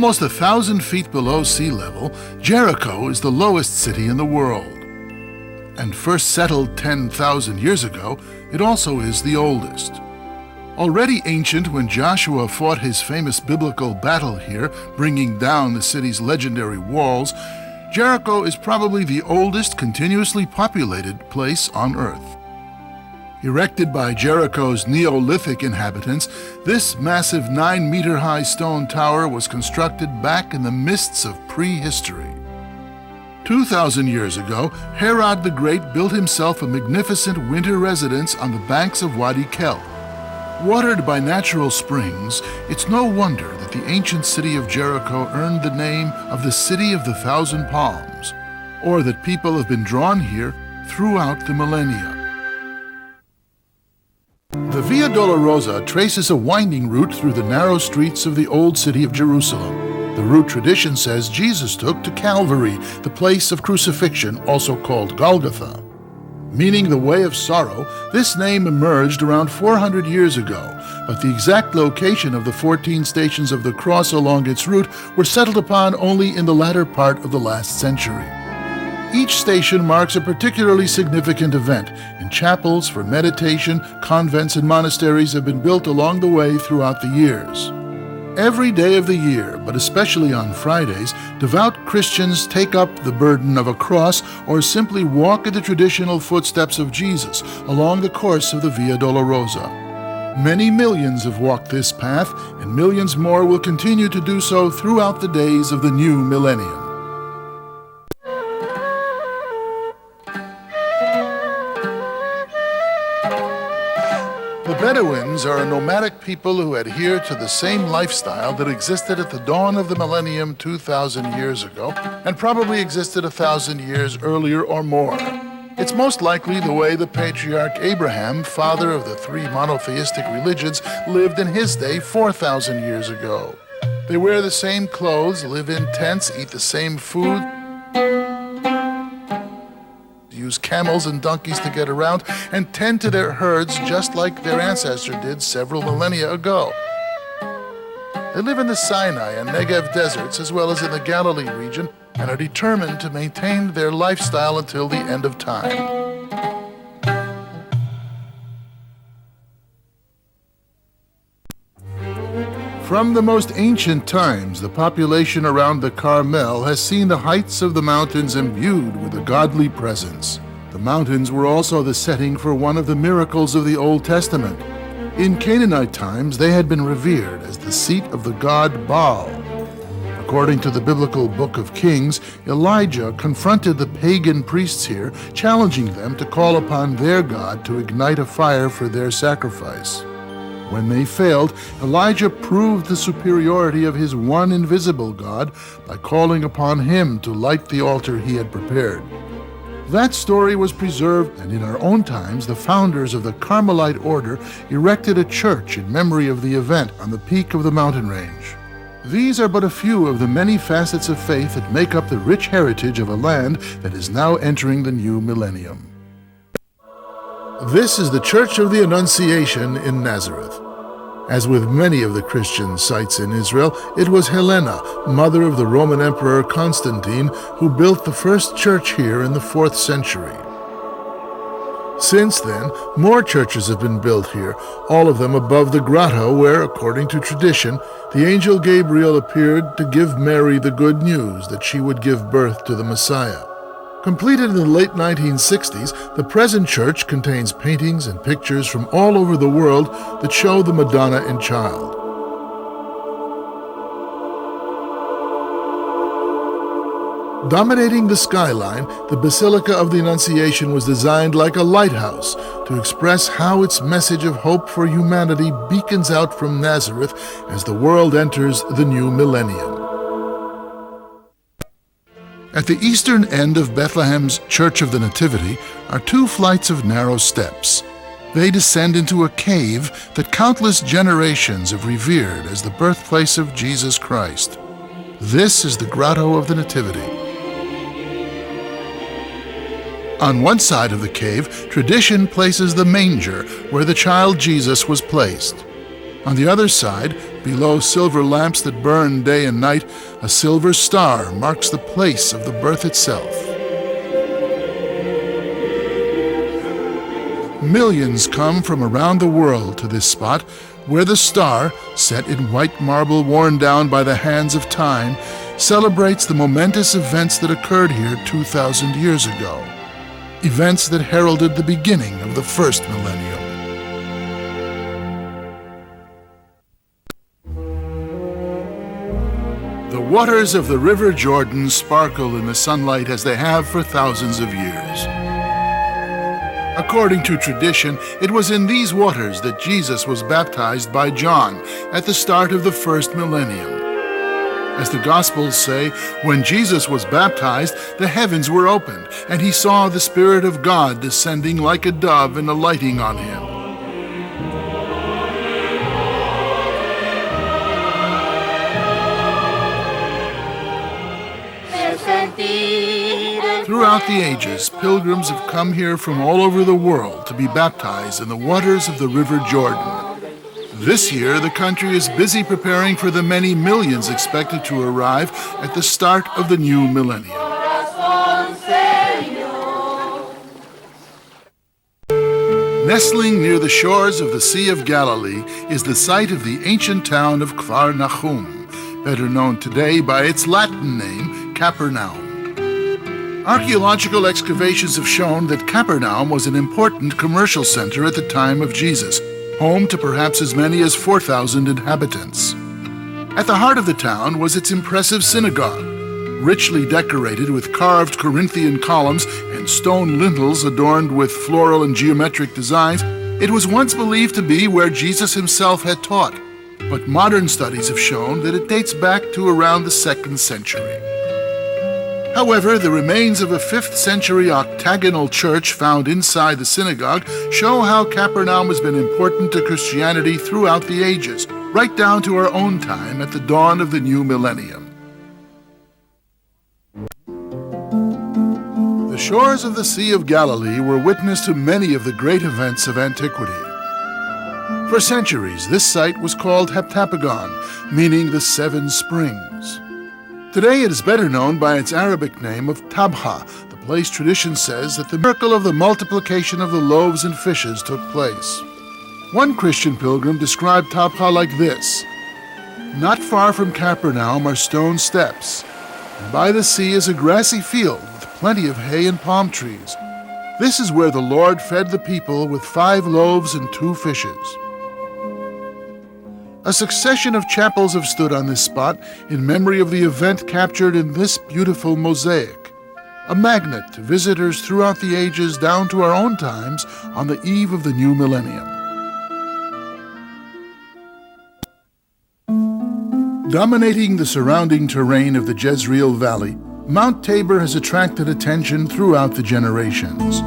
Almost 1,000 feet below sea level, Jericho is the lowest city in the world. And first settled 10,000 years ago, it also is the oldest. Already ancient when Joshua fought his famous biblical battle here, bringing down the city's legendary walls, Jericho is probably the oldest continuously populated place on Earth. Erected by Jericho's Neolithic inhabitants, this massive 9-meter-high stone tower was constructed back in the mists of prehistory. 2,000 years ago, Herod the Great built himself a magnificent winter residence on the banks of Wadi Kel. Watered by natural springs, it's no wonder that the ancient city of Jericho earned the name of the City of the Thousand Palms, or that people have been drawn here throughout the millennia. The Via Dolorosa traces a winding route through the narrow streets of the old city of Jerusalem. The route tradition says Jesus took to Calvary, the place of crucifixion, also called Golgotha. Meaning the way of sorrow, this name emerged around 400 years ago, but the exact location of the 14 stations of the cross along its route were settled upon only in the latter part of the last century. Each station marks a particularly significant event, and chapels for meditation, convents, and monasteries have been built along the way throughout the years. Every day of the year, but especially on Fridays, devout Christians take up the burden of a cross or simply walk in the traditional footsteps of Jesus along the course of the Via Dolorosa. Many millions have walked this path, and millions more will continue to do so throughout the days of the new millennium. The Bedouins are a nomadic people who adhere to the same lifestyle that existed at the dawn of the millennium 2,000 years ago, and probably existed 1,000 years earlier or more. It's most likely the way the patriarch Abraham, father of the 3 monotheistic religions, lived in his day 4,000 years ago. They wear the same clothes, live in tents, eat the same food, use camels and donkeys to get around, and tend to their herds just like their ancestor did several millennia ago. They live in the Sinai and Negev deserts as well as in the Galilee region and are determined to maintain their lifestyle until the end of time. From the most ancient times, the population around the Carmel has seen the heights of the mountains imbued with a godly presence. The mountains were also the setting for one of the miracles of the Old Testament. In Canaanite times, they had been revered as the seat of the god Baal. According to the biblical Book of Kings, Elijah confronted the pagan priests here, challenging them to call upon their god to ignite a fire for their sacrifice. When they failed, Elijah proved the superiority of his one invisible God by calling upon him to light the altar he had prepared. That story was preserved, and in our own times, the founders of the Carmelite order erected a church in memory of the event on the peak of the mountain range. These are but a few of the many facets of faith that make up the rich heritage of a land that is now entering the new millennium. This is the Church of the Annunciation in Nazareth. As with many of the Christian sites in Israel, it was Helena, mother of the Roman Emperor Constantine, who built the first church here in the 4th century. Since then, more churches have been built here, all of them above the grotto where, according to tradition, the angel Gabriel appeared to give Mary the good news that she would give birth to the Messiah. Completed in the late 1960s, the present church contains paintings and pictures from all over the world that show the Madonna and Child. Dominating the skyline, the Basilica of the Annunciation was designed like a lighthouse to express how its message of hope for humanity beacons out from Nazareth as the world enters the new millennium. At the eastern end of Bethlehem's Church of the Nativity are 2 flights of narrow steps. They descend into a cave that countless generations have revered as the birthplace of Jesus Christ. This is the Grotto of the Nativity. On one side of the cave, tradition places the manger where the child Jesus was placed. On the other side, Below silver lamps that burn day and night, a silver star marks the place of the birth itself. Millions come from around the world to this spot, where the star, set in white marble worn down by the hands of time, celebrates the momentous events that occurred here 2,000 years ago. Events that heralded the beginning of the first millennium. The waters of the River Jordan sparkle in the sunlight as they have for thousands of years. According to tradition, it was in these waters that Jesus was baptized by John at the start of the first millennium. As the Gospels say, when Jesus was baptized, the heavens were opened, and he saw the Spirit of God descending like a dove and alighting on him. Throughout the ages, pilgrims have come here from all over the world to be baptized in the waters of the River Jordan. This year, the country is busy preparing for the many millions expected to arrive at the start of the new millennium. Nestling near the shores of the Sea of Galilee is the site of the ancient town of Kfar Nahum, better known today by its Latin name, Capernaum. Archaeological excavations have shown that Capernaum was an important commercial center at the time of Jesus, home to perhaps as many as 4,000 inhabitants. At the heart of the town was its impressive synagogue, richly decorated with carved Corinthian columns and stone lintels adorned with floral and geometric designs. It was once believed to be where Jesus himself had taught, but modern studies have shown that it dates back to around the 2nd century. However, the remains of a 5th century octagonal church found inside the synagogue show how Capernaum has been important to Christianity throughout the ages, right down to our own time at the dawn of the new millennium. The shores of the Sea of Galilee were witness to many of the great events of antiquity. For centuries, this site was called Heptapagon, meaning the 7 springs. Today it is better known by its Arabic name of Tabha, the place tradition says that the miracle of the multiplication of the loaves and fishes took place. One Christian pilgrim described Tabha like this: "Not far from Capernaum are stone steps, and by the sea is a grassy field with plenty of hay and palm trees. This is where the Lord fed the people with 5 loaves and 2 fishes." A succession of chapels have stood on this spot in memory of the event captured in this beautiful mosaic, a magnet to visitors throughout the ages down to our own times on the eve of the new millennium. Dominating the surrounding terrain of the Jezreel Valley, Mount Tabor has attracted attention throughout the generations.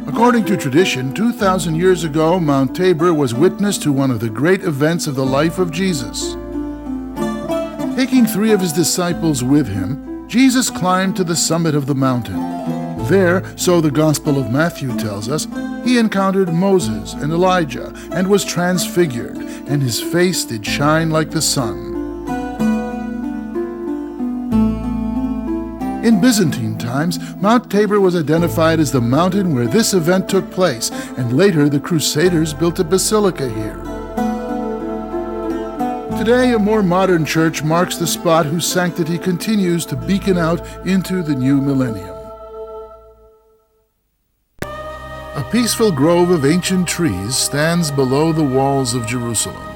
According to tradition, 2,000 years ago, Mount Tabor was witness to one of the great events of the life of Jesus. Taking 3 of his disciples with him, Jesus climbed to the summit of the mountain. There, so the Gospel of Matthew tells us, he encountered Moses and Elijah and was transfigured, and his face did shine like the sun. In Byzantine times, Mount Tabor was identified as the mountain where this event took place, and later the Crusaders built a basilica here. Today, a more modern church marks the spot whose sanctity continues to beacon out into the new millennium. A peaceful grove of ancient trees stands below the walls of Jerusalem.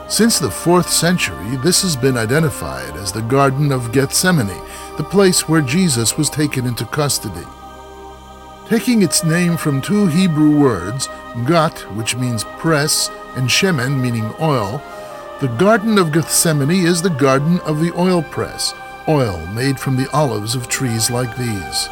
Since the 4th century, this has been identified as the Garden of Gethsemane, the place where Jesus was taken into custody. Taking its name from 2 Hebrew words, Gat, which means press, and Shemen, meaning oil, the Garden of Gethsemane is the garden of the oil press, oil made from the olives of trees like these.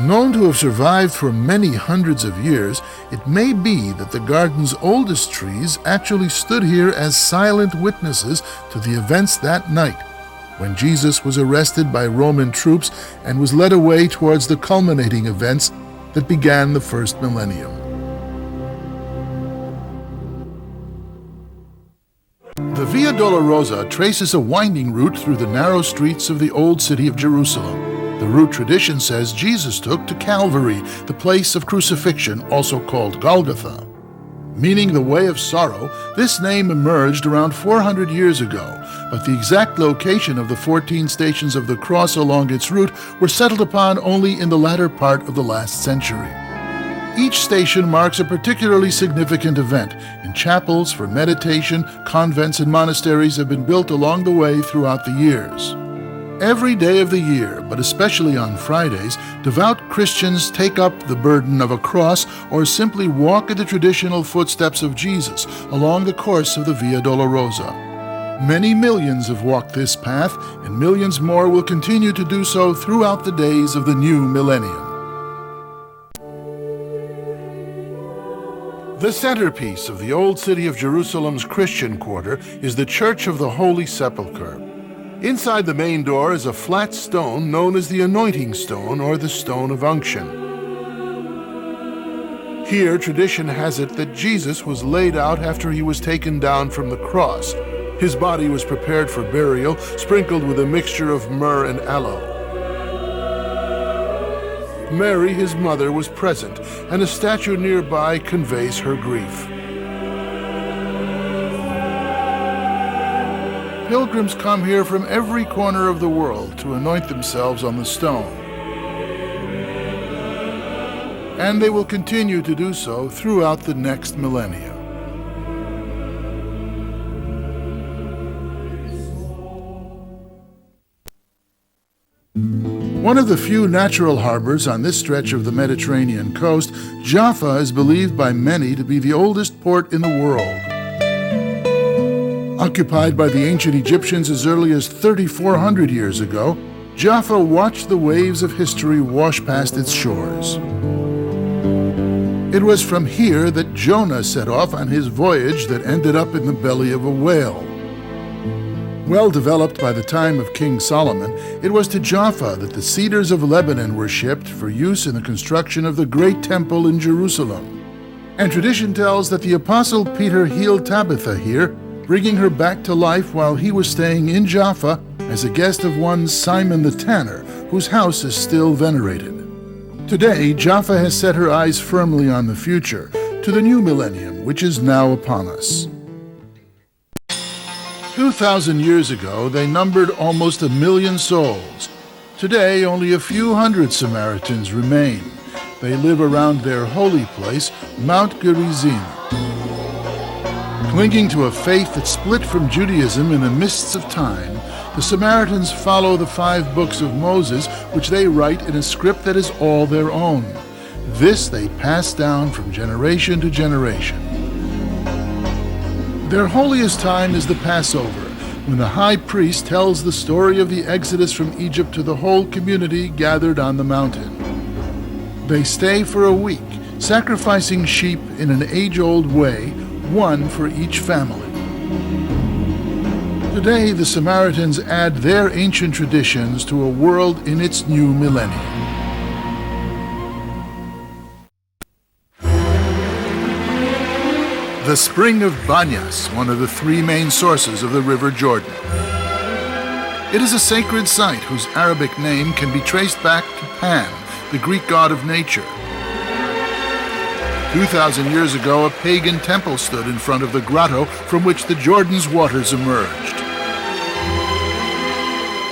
Known to have survived for many hundreds of years, it may be that the garden's oldest trees actually stood here as silent witnesses to the events that night, when Jesus was arrested by Roman troops and was led away towards the culminating events, that began the first millennium. The Via Dolorosa traces a winding route through the narrow streets of the old city of Jerusalem. The route tradition says Jesus took to Calvary, the place of crucifixion, also called Golgotha. Meaning the way of sorrow, this name emerged around 400 years ago, but the exact location of the 14 stations of the cross along its route were settled upon only in the latter part of the last century. Each station marks a particularly significant event, and chapels for meditation, convents, and monasteries have been built along the way throughout the years. Every day of the year, but especially on Fridays, devout Christians take up the burden of a cross or simply walk in the traditional footsteps of Jesus along the course of the Via Dolorosa. Many millions have walked this path, and millions more will continue to do so throughout the days of the new millennium. The centerpiece of the old city of Jerusalem's Christian quarter is the Church of the Holy Sepulchre. Inside the main door is a flat stone known as the Anointing Stone or the Stone of Unction. Here, tradition has it that Jesus was laid out after he was taken down from the cross. His body was prepared for burial, sprinkled with a mixture of myrrh and aloe. Mary, his mother, was present, and a statue nearby conveys her grief. Pilgrims come here from every corner of the world to anoint themselves on the stone. And they will continue to do so throughout the next millennium. One of the few natural harbors on this stretch of the Mediterranean coast, Jaffa is believed by many to be the oldest port in the world. Occupied by the ancient Egyptians as early as 3,400 years ago, Jaffa watched the waves of history wash past its shores. It was from here that Jonah set off on his voyage that ended up in the belly of a whale. Well developed by the time of King Solomon, it was to Jaffa that the cedars of Lebanon were shipped for use in the construction of the Great Temple in Jerusalem. And tradition tells that the Apostle Peter healed Tabitha here, bringing her back to life while he was staying in Jaffa as a guest of one Simon the Tanner, whose house is still venerated. Today, Jaffa has set her eyes firmly on the future, to the new millennium, which is now upon us. 2,000 years ago, they numbered almost 1 million souls. Today, only a few hundred Samaritans remain. They live around their holy place, Mount Gerizim. Clinging to a faith that split from Judaism in the mists of time, the Samaritans follow the 5 books of Moses, which they write in a script that is all their own. This they pass down from generation to generation. Their holiest time is the Passover, when the high priest tells the story of the exodus from Egypt to the whole community gathered on the mountain. They stay for a week, sacrificing sheep in an age-old way, one for each family. Today, the Samaritans add their ancient traditions to a world in its new millennium. The spring of Banyas, one of the 3 main sources of the River Jordan. It is a sacred site whose Arabic name can be traced back to Pan, the Greek god of nature. 2,000 years ago, a pagan temple stood in front of the grotto from which the Jordan's waters emerged.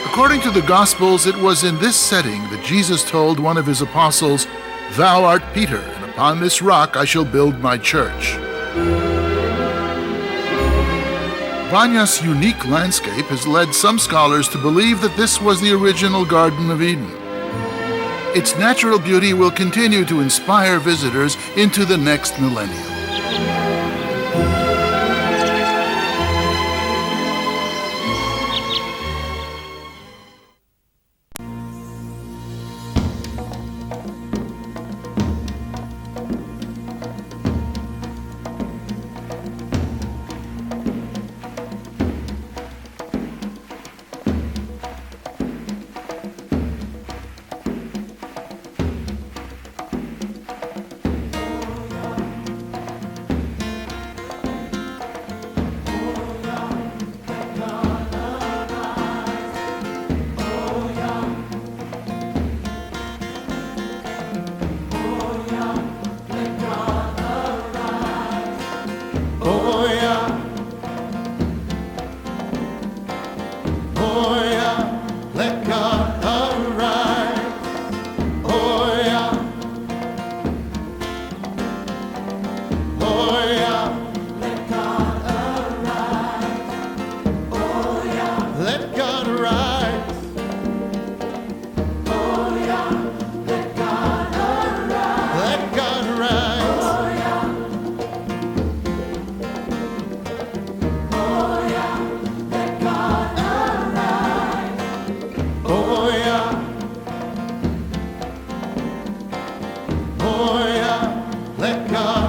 According to the Gospels, it was in this setting that Jesus told one of his apostles, "Thou art Peter, and upon this rock I shall build my church." Banyas' unique landscape has led some scholars to believe that this was the original Garden of Eden. Its natural beauty will continue to inspire visitors into the next millennium. Let God